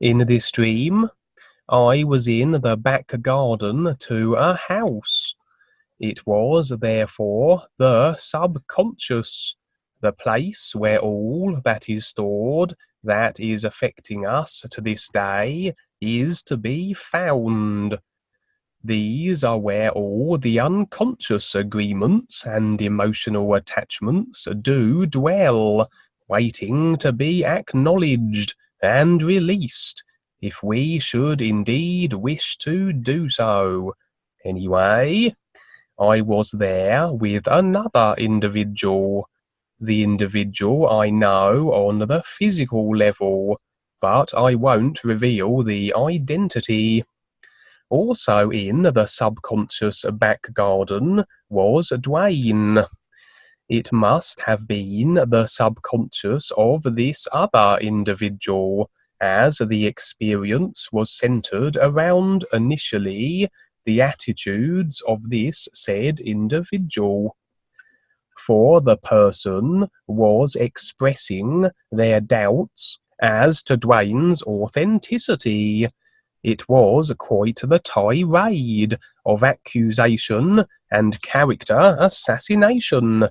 In this dream, I was in the back garden to a house. It was, therefore, the subconscious, the place where all that is stored that is affecting us to this day is to be found. These are where all the unconscious agreements and emotional attachments do dwell, waiting to be acknowledged and released, if we should indeed wish to do so. Anyway, I was there with another individual. The individual I know on the physical level, but I won't reveal the identity. Also in the subconscious back garden was Duane. It must have been the subconscious of this other individual, as the experience was centered around, initially, the attitudes of this said individual. For the person was expressing their doubts as to Duane's authenticity. It was quite the tirade of accusation and character assassination.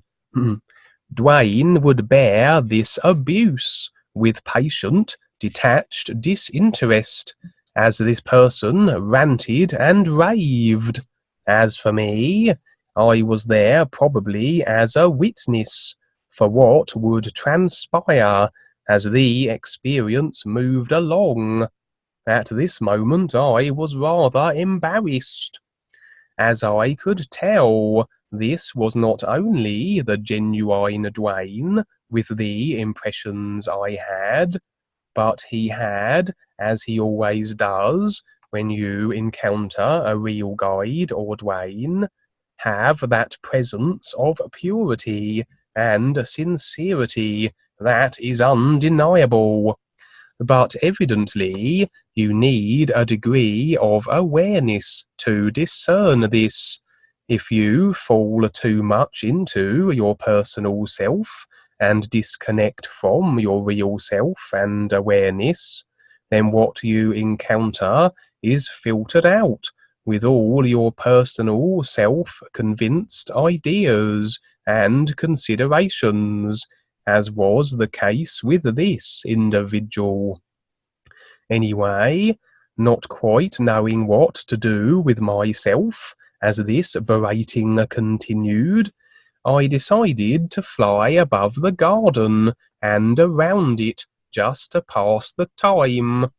Duane would bear this abuse with patient, detached disinterest, as this person ranted and raved. As for me, I was there probably as a witness for what would transpire as the experience moved along. At this moment I was rather embarrassed, as I could tell this was not only the genuine Duane with the impressions I had, but he had, as he always does when you encounter a real guide or Duane, have that presence of purity and sincerity that is undeniable. But evidently you need a degree of awareness to discern this. If you fall too much into your personal self and disconnect from your real self and awareness, then what you encounter is filtered out with all your personal self-convinced ideas and considerations, as was the case with this individual. Anyway, not quite knowing what to do with myself as this berating continued, I decided to fly above the garden and around it just to pass the time.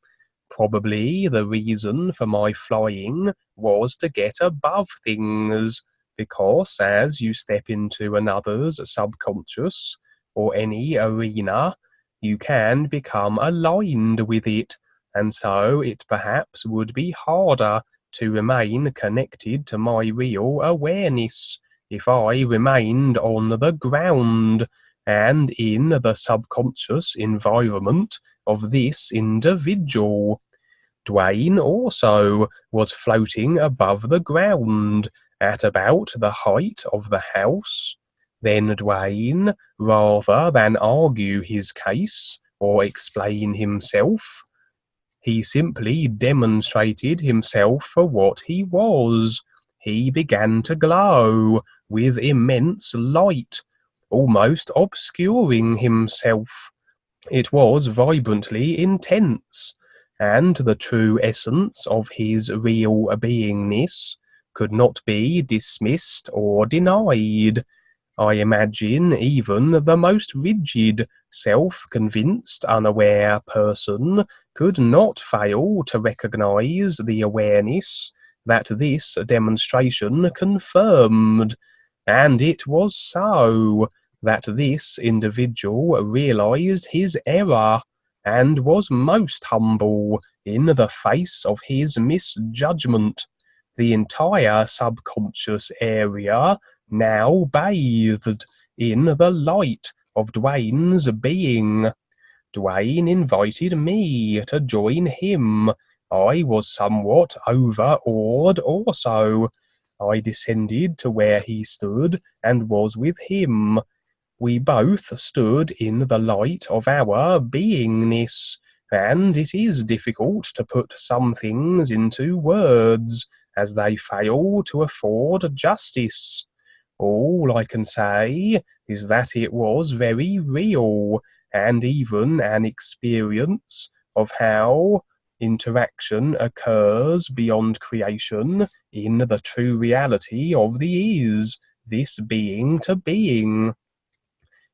Probably the reason for my flying was to get above things, because as you step into another's subconscious, or any arena, you can become aligned with it, and so it perhaps would be harder to remain connected to my real awareness if I remained on the ground and in the subconscious environment of this individual. Duane also was floating above the ground at about the height of the house. Then Duane, rather than argue his case or explain himself, he simply demonstrated himself for what he was. He began to glow with immense light, almost obscuring himself. It was vibrantly intense, and the true essence of his real beingness could not be dismissed or denied. I imagine even the most rigid, self-convinced, unaware person could not fail to recognize the awareness that this demonstration confirmed, and it was so that this individual realized his error and was most humble in the face of his misjudgment. The entire subconscious area now bathed in the light of Duane's being. Duane invited me to join him. I was somewhat overawed also. I descended to where he stood and was with him. We both stood in the light of our beingness, and it is difficult to put some things into words, as they fail to afford justice. All I can say is that it was very real, and even an experience of how interaction occurs beyond creation in the true reality of the is, this being to being.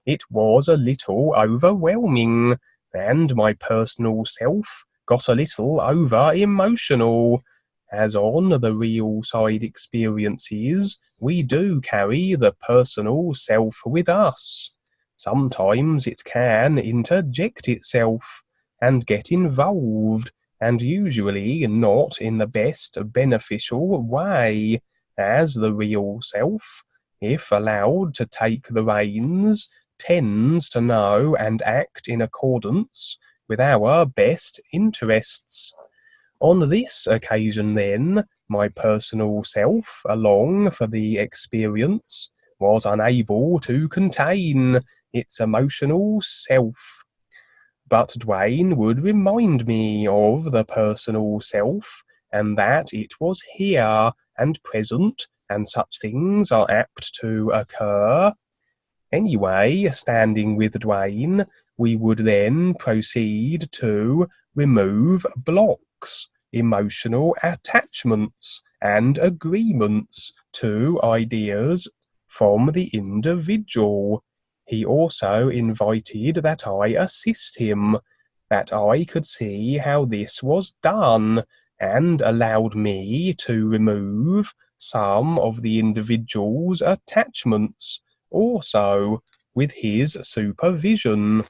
It was a little overwhelming, and my personal self got a little over-emotional, as on the real side experiences, we do carry the personal self with us. Sometimes it can interject itself and get involved, and usually not in the best beneficial way, as the real self, if allowed to take the reins, tends to know and act in accordance with our best interests. On this occasion, then, my personal self, along for the experience, was unable to contain its emotional self. But Duane would remind me of the personal self, and that it was here and present, and such things are apt to occur. Anyway, standing with Duane, we would then proceed to remove blocks, emotional attachments, and agreements to ideas from the individual. He also invited that I assist him, that I could see how this was done, and allowed me to remove some of the individual's attachments also with his supervision.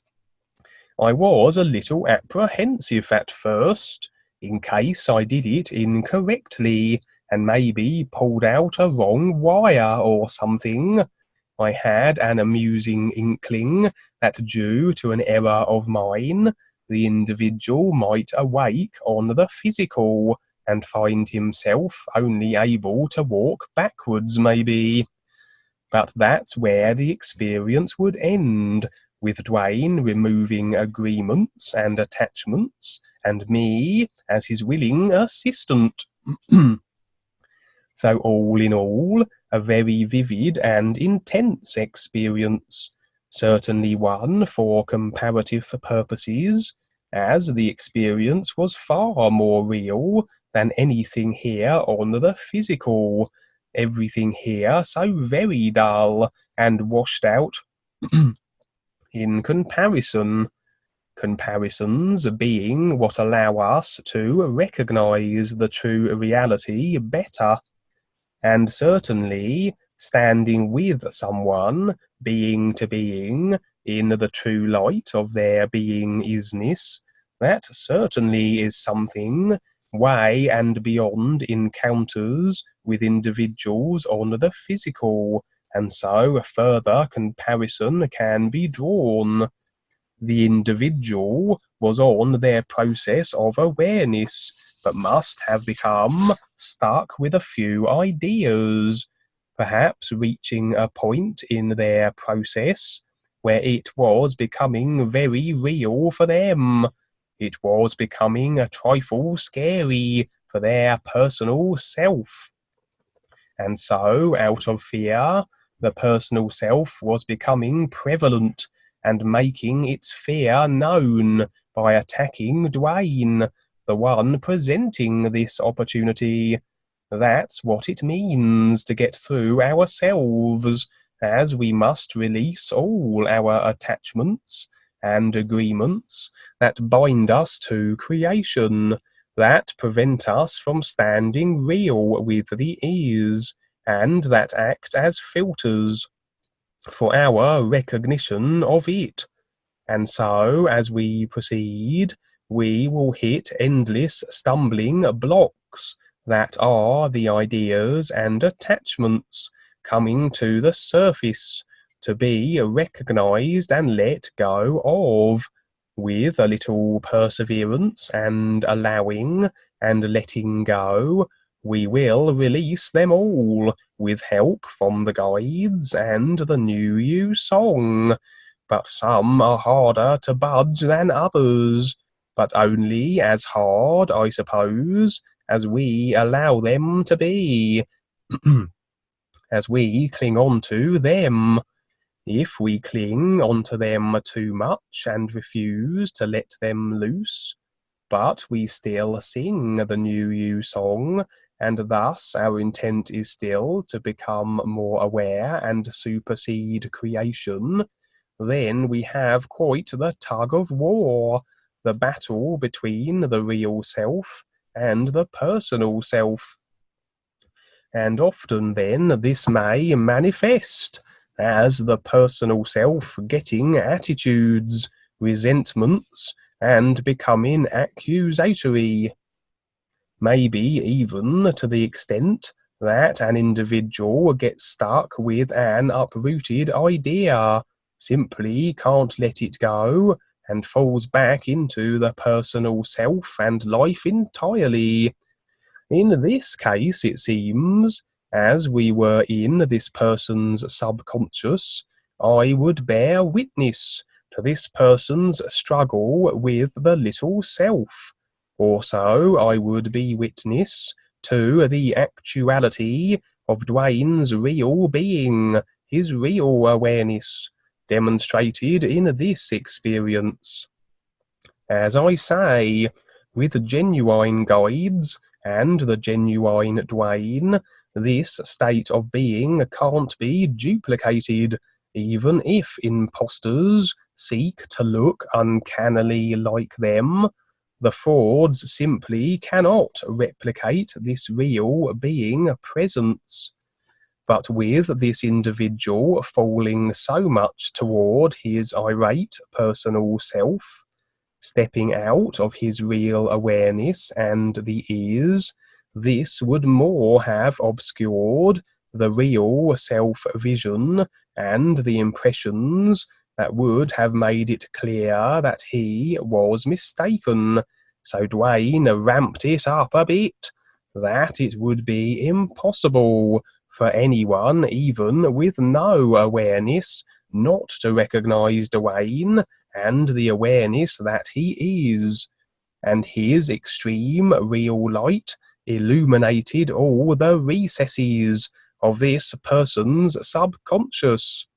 I was a little apprehensive at first, in case I did it incorrectly, and maybe pulled out a wrong wire or something. I had an amusing inkling that due to an error of mine, the individual might awake on the physical, and find himself only able to walk backwards, maybe. But that's where the experience would end, with Duane removing agreements and attachments, and me as his willing assistant. So all in all, a very vivid and intense experience, certainly one for comparative purposes, as the experience was far more real than anything here on the physical, everything here so very dull and washed out in comparison. Comparisons being what allow us to recognize the true reality better. And certainly, standing with someone, being to being, in the true light of their being-isness, that certainly is something way and beyond encounters with individuals on the physical, and so a further comparison can be drawn. The individual was on their process of awareness, but must have become stuck with a few ideas, perhaps reaching a point in their process where it was becoming very real for them. It was becoming a trifle scary for their personal self. And so, out of fear, the personal self was becoming prevalent and making its fear known by attacking Duane, the one presenting this opportunity. That's what it means to get through ourselves, as we must release all our attachments and agreements that bind us to creation, that prevent us from standing real with the is, and that act as filters for our recognition of it. And so, as we proceed, we will hit endless stumbling blocks that are the ideas and attachments coming to the surface to be recognized and let go of. With a little perseverance and allowing and letting go, we will release them all with help from the guides and the New You song. But some are harder to budge than others. but only as hard, I suppose, as we allow them to be, as we cling on to them. If we cling onto them too much and refuse to let them loose, but we still sing the new you song, and thus our intent is still to become more aware and supersede creation, then we have quite the tug of war, the battle between the real self and the personal self. And often then this may manifest as the personal self getting attitudes, resentments, and becoming accusatory. Maybe even to the extent that an individual gets stuck with an uprooted idea, simply can't let it go, and falls back into the personal self and life entirely. In this case, it seems, as we were in this person's subconscious, I would bear witness to this person's struggle with the little self. Also, I would be witness to the actuality of Duane's real being, his real awareness, demonstrated in this experience. As I say, with genuine guides and the genuine Duane, this state of being can't be duplicated, even if impostors seek to look uncannily like them. The frauds simply cannot replicate this real being presence. But with this individual falling so much toward his irate personal self, stepping out of his real awareness and the ears, this would more have obscured the real self-vision and the impressions that would have made it clear that he was mistaken. So Duane ramped it up a bit, that it would be impossible for anyone, even with no awareness, not to recognize Duane and the awareness that he is, and his extreme real light illuminated all the recesses of this person's subconscious,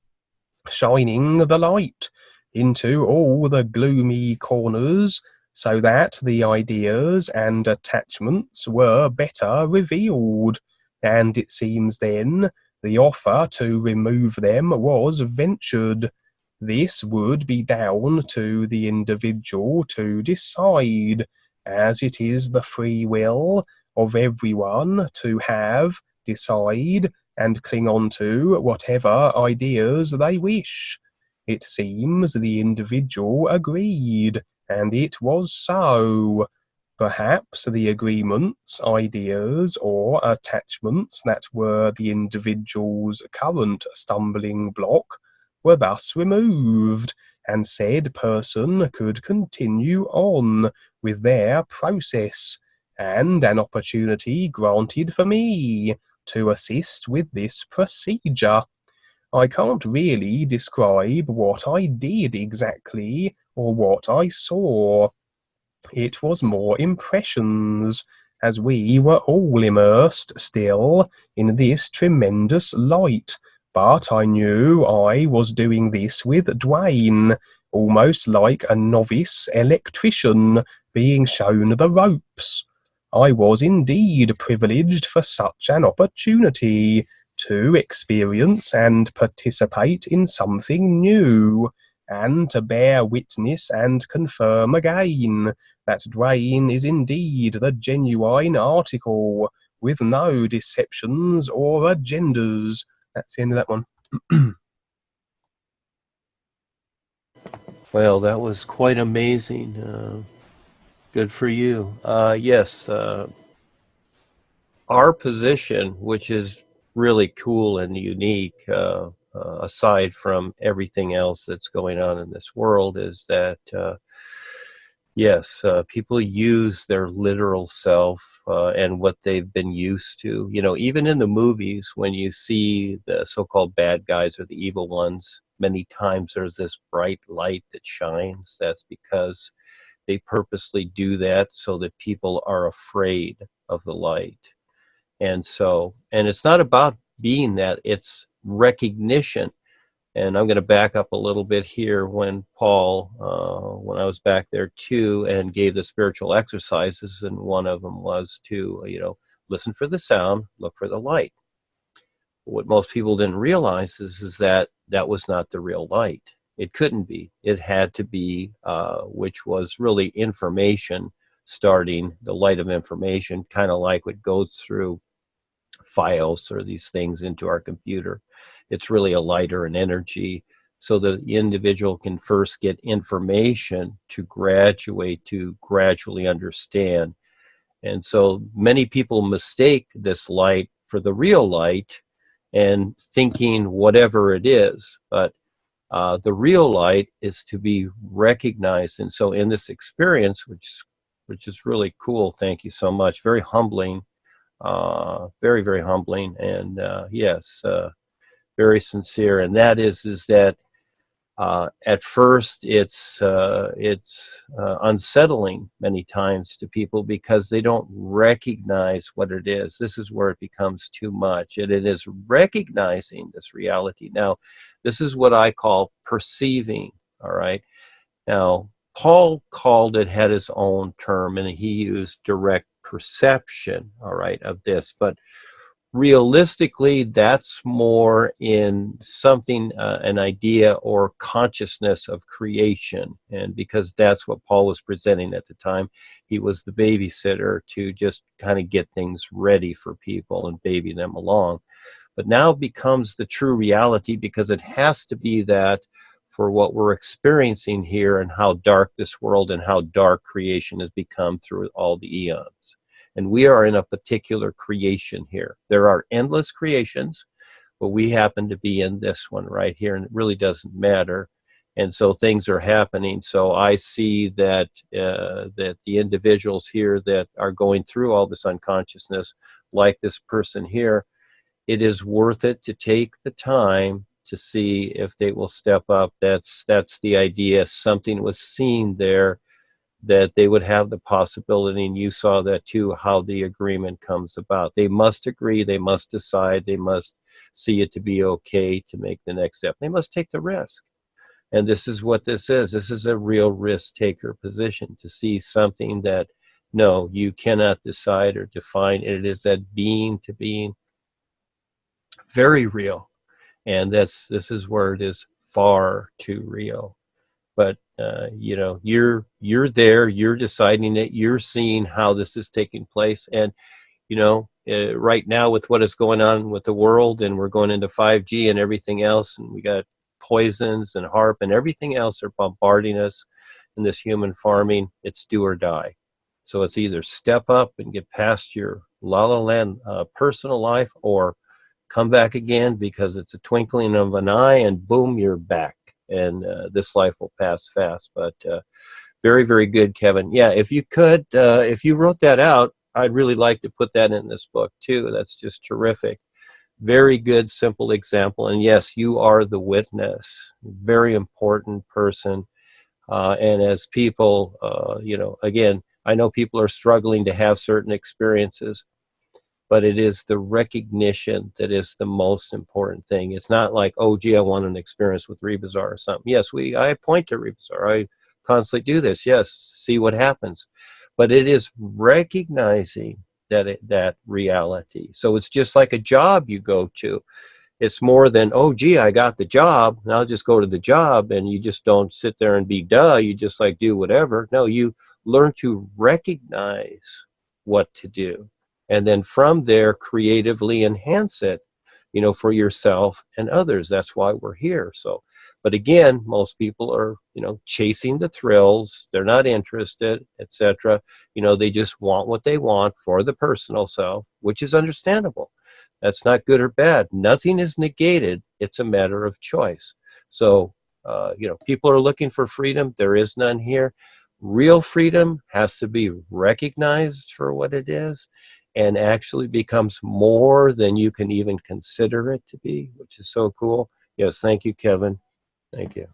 shining the light into all the gloomy corners, so that the ideas and attachments were better revealed, and it seems then the offer to remove them was ventured. This would be down to the individual to decide, as it is the free will of everyone to have, decide, and cling on to whatever ideas they wish. It seems the individual agreed, and it was so. Perhaps the agreements, ideas, or attachments that were the individual's current stumbling block were thus removed, and said person could continue on with their process, and an opportunity granted for me to assist with this procedure. I can't really describe what I did exactly, or what I saw. It was more impressions, as we were all immersed still in this tremendous light, but I knew I was doing this with Duane, almost like a novice electrician being shown the ropes. I was indeed privileged for such an opportunity to experience and participate in something new, and to bear witness and confirm again that Duane is indeed the genuine article, with no deceptions or agendas. That's the end of that one. Well, that was quite amazing. Good for you. Yes, our position, which is really cool and unique, aside from everything else that's going on in this world, is that yes, people use their literal self and what they've been used to. You know, even in the movies, when you see the so-called bad guys or the evil ones, many times there's this bright light that shines. That's because they purposely do that so that people are afraid of the light. And so, and it's not about being that, it's recognition. And I'm going to back up a little bit here when Paul, when I was back there too, and gave the spiritual exercises, and one of them was to, listen for the sound, look for the light. What most people didn't realize is that that was not the real light. It couldn't be. It had to be, which was really information starting, the light of information, kind of like what goes through files or these things into our computer. It's really a light or an energy. So the individual can first get information to graduate, to gradually understand. And so many people mistake this light for the real light and thinking whatever it is. But the real light is to be recognized. And so in this experience, which is really cool, thank you so much, very humbling, very, very humbling, and yes, very sincere. And that is that at first it's unsettling many times to people because they don't recognize what it is. This is where it becomes too much. And it is recognizing this reality. Now, this is what I call perceiving. All right. Now, Paul had his own term, and he used direct perception, all right, of this. But realistically, that's more in something, an idea or consciousness of creation. And because that's what Paul was presenting at the time, he was the babysitter to just kind of get things ready for people and baby them along. But now becomes the true reality, because it has to be that for what we're experiencing here and how dark this world and how dark creation has become through all the eons. And we are in a particular creation here. There are endless creations, but we happen to be in this one right here, and it really doesn't matter. And so things are happening. So I see that that the individuals here that are going through all this unconsciousness, like this person here, it is worth it to take the time to see if they will step up. That's the idea. Something was seen there, that they would have the possibility, and you saw that too, how the agreement comes about. They must agree, they must decide, they must see it to be okay to make the next step. They must take the risk. And this is what this is. This is a real risk taker position, to see something that, no, you cannot decide or define. It is that being to being, very real. And this is where it is far too real. But you're there, you're deciding it, you're seeing how this is taking place. And right now with what is going on with the world, and we're going into 5G and everything else, and we got poisons and HARP and everything else are bombarding us in this human farming. It's do or die. So it's either step up and get past your la la land personal life, or come back again, because it's a twinkling of an eye and boom, you're back. And this life will pass fast. But very, very good, Kevin. Yeah, if you could, if you wrote that out, I'd really like to put that in this book too. That's just terrific. Very good, simple example. And yes, you are the witness. Very important person. And as people, again, I know people are struggling to have certain experiences, but it is the recognition that is the most important thing. It's not like, oh, gee, I want an experience with Rebazar or something. Yes, I point to Rebazar. I constantly do this. Yes, see what happens. But it is recognizing that reality. So it's just like a job you go to. It's more than, oh, gee, I got the job, and I'll just go to the job, and you just don't sit there and be duh. You just like do whatever. No, you learn to recognize what to do, and then from there creatively enhance it, for yourself and others. That's why we're here. So, but again, most people are, chasing the thrills. They're not interested, etc. They just want what they want for the personal self, which is understandable. That's not good or bad. Nothing is negated. It's a matter of choice. So, people are looking for freedom. There is none here. Real freedom has to be recognized for what it is, and actually becomes more than you can even consider it to be, which is so cool. Yes, thank you, Kevin. Thank you.